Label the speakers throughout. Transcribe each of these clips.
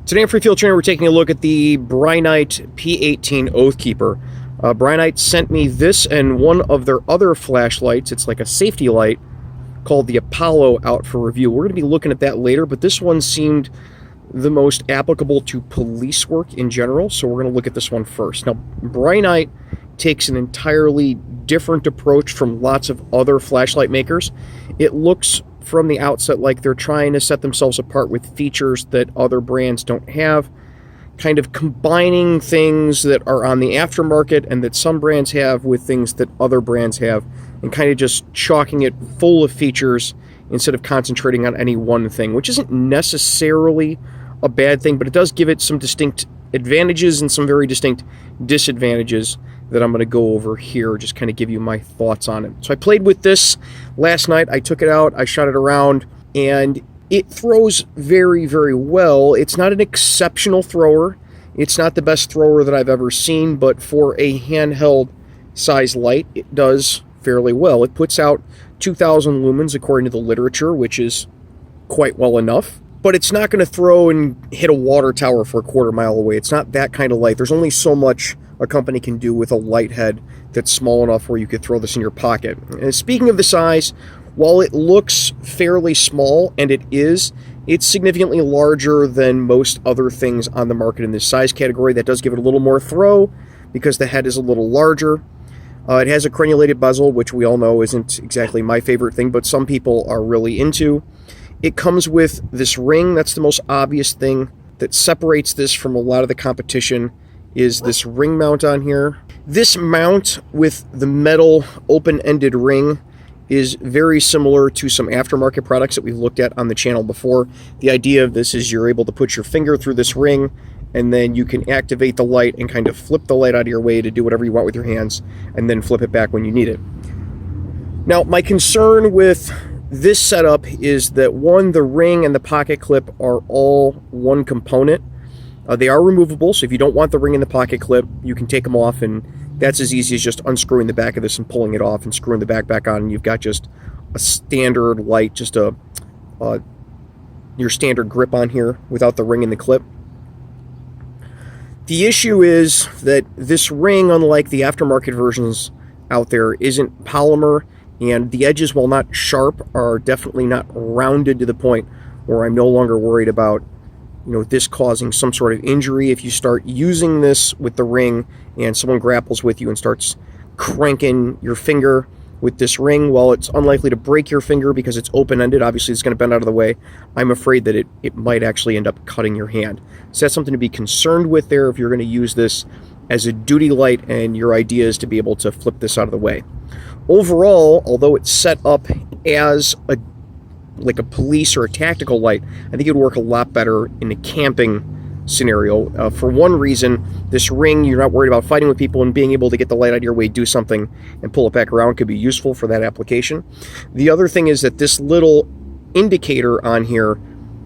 Speaker 1: Today on Free Field Trainer, we're taking a look at the Brinyte P18 Oathkeeper. Brinyte sent me this and one of their other flashlights. It's like a safety light called the Apollo out for review. We're going to be looking at that later, but this one seemed the most applicable to police work in general, so we're going to look at this one first. Now, Brinyte takes an entirely different approach from lots of other flashlight makers. It looks from the outset like they're trying to set themselves apart with features that other brands don't have, kind of combining things that are on the aftermarket and that some brands have with things that other brands have, and kind of just chalking it full of features instead of concentrating on any one thing, which isn't necessarily a bad thing, but it does give it some distinct advantages and some very distinct disadvantages that I'm going to go over here, just kind of give you my thoughts on it. So I played with this last night. I took it out, I shot it around, and it throws very, very well. It's not an exceptional thrower. It's not the best thrower that I've ever seen, but for a handheld size light, it does fairly well. It puts out 2,000 lumens according to the literature, which is quite well enough. But it's not going to throw and hit a water tower for a quarter mile away. It's not that kind of light. There's only so much a company can do with a light head that's small enough where you could throw this in your pocket. And speaking of the size, while it looks fairly small, and it is, it's significantly larger than most other things on the market in this size category. That does give it a little more throw because the head is a little larger. It has a crenulated bezel, which we all know isn't exactly my favorite thing, but some people are really into. It comes with this ring. That's the most obvious thing that separates this from a lot of the competition, is this ring mount on here. This mount with the metal open-ended ring is very similar to some aftermarket products that we've looked at on the channel before. The idea of this is you're able to put your finger through this ring, and then you can activate the light and kind of flip the light out of your way to do whatever you want with your hands, and then flip it back when you need it. Now, my concern with this setup is that, one, the ring and the pocket clip are all one component. They are removable, so if you don't want the ring and the pocket clip, you can take them off, and that's as easy as just unscrewing the back of this and pulling it off and screwing the back on, and you've got just a standard light, just your standard grip on here without the ring and the clip. The issue is that this ring, unlike the aftermarket versions out there, isn't polymer, and the edges, while not sharp, are definitely not rounded to the point where I'm no longer worried about this causing some sort of injury if you start using this with the ring and someone grapples with you and starts cranking your finger with this ring. While it's unlikely to break your finger because it's open-ended, obviously it's going to bend out of the way, I'm afraid that it might actually end up cutting your hand. So that's something to be concerned with there if you're going to use this as a duty light and your idea is to be able to flip this out of the way. Overall, although it's set up as like a police or a tactical light, I think it would work a lot better in a camping scenario. For one reason, this ring, you're not worried about fighting with people, and being able to get the light out of your way, do something, and pull it back around could be useful for that application. The other thing is that this little indicator on here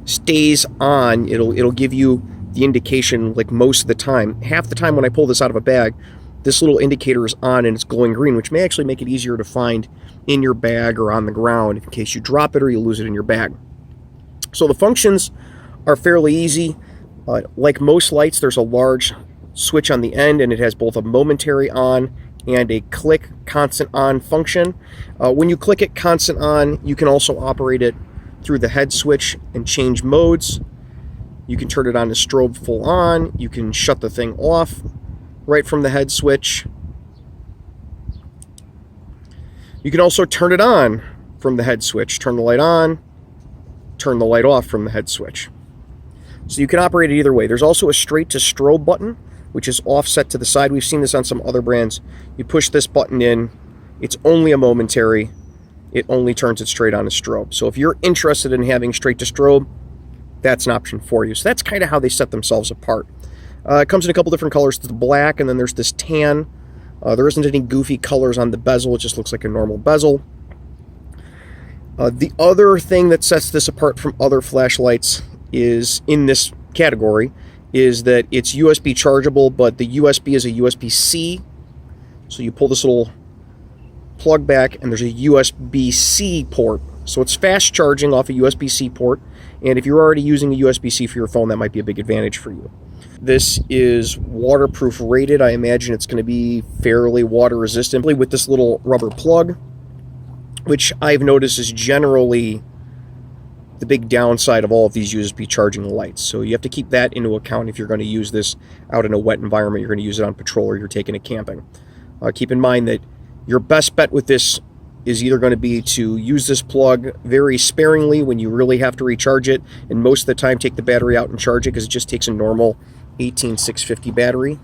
Speaker 1: stays on. It'll give you the indication like most of the time. Half the time when I pull this out of a bag, this little indicator is on and it's glowing green, which may actually make it easier to find in your bag or on the ground in case you drop it or you lose it in your bag. So the functions are fairly easy. Like most lights, there's a large switch on the end, and it has both a momentary on and a click constant on function. When you click it constant on, you can also operate it through the head switch and change modes. You can turn it on to strobe full on. You can shut the thing off right from the head switch. You can also turn it on from the head switch. Turn the light on, turn the light off from the head switch. So you can operate it either way. There's also a straight to strobe button, which is offset to the side. We've seen this on some other brands. You push this button in, it's only a momentary. It only turns it straight on to strobe. So if you're interested in having straight to strobe, that's an option for you. So that's kind of how they set themselves apart. It comes in a couple different colors. There's the black, and then there's this tan. There isn't any goofy colors on the bezel. It just looks like a normal bezel. The other thing that sets this apart from other flashlights is, in this category, is that it's USB chargeable, but the USB is a USB-C. So you pull this little plug back, and there's a USB-C port. So it's fast charging off a USB-C port. And if you're already using a USB-C for your phone, that might be a big advantage for you. This is waterproof rated. I imagine it's going to be fairly water resistant with this little rubber plug, which I've noticed is generally the big downside of all of these USB charging lights. So you have to keep that into account if you're going to use this out in a wet environment, you're going to use it on patrol, or you're taking it camping. Keep in mind that your best bet with this is either going to be to use this plug very sparingly when you really have to recharge it, and most of the time take the battery out and charge it, because it just takes a normal 18650 battery.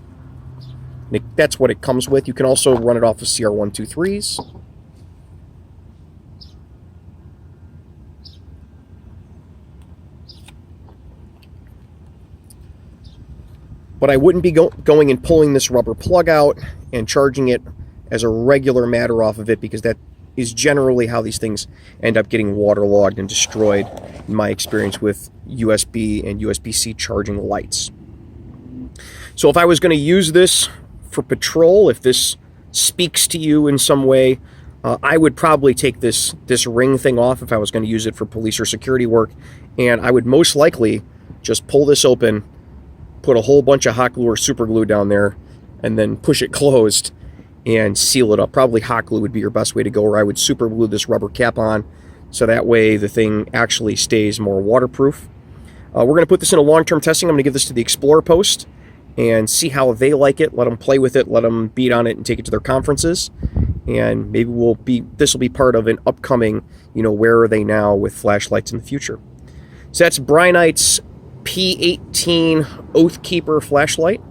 Speaker 1: That's what it comes with. You can also run it off of CR123s. But I wouldn't be going and pulling this rubber plug out and charging it as a regular matter off of it, because that is generally how these things end up getting waterlogged and destroyed, in my experience with USB and USB-C charging lights. So if I was going to use this for patrol, if this speaks to you in some way, I would probably take this ring thing off if I was going to use it for police or security work, and I would most likely just pull this open, put a whole bunch of hot glue or super glue down there, and then push it closed and seal it up. Probably hot glue would be your best way to go, or I would super glue this rubber cap on, so that way the thing actually stays more waterproof. We're going to put this into long-term testing. I'm going to give this to the Explorer Post and see how they like it. Let them play with it, let them beat on it and take it to their conferences. And maybe this will be part of an upcoming, where are they now with flashlights in the future. So that's Brinyte's P18 Oathkeeper flashlight.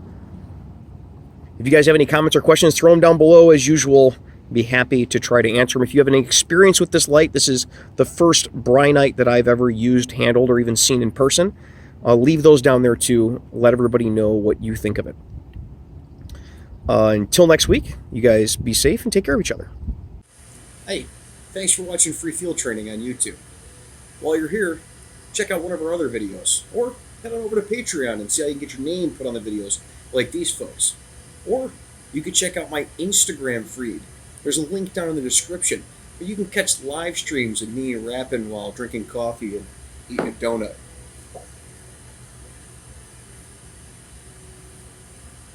Speaker 1: If you guys have any comments or questions, throw them down below. As usual, be happy to try to answer them. If you have any experience with this light, this is the first Brinyte that I've ever used, handled, or even seen in person. Leave those down there too. Let everybody know what you think of it. Until next week, you guys be safe and take care of each other.
Speaker 2: Hey, thanks for watching Free Field Training on YouTube. While you're here, check out one of our other videos, or head on over to Patreon and see how you can get your name put on the videos like these folks. Or you can check out my Instagram feed. There's a link down in the description where you can catch live streams of me rapping while drinking coffee and eating a donut.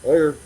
Speaker 2: Later.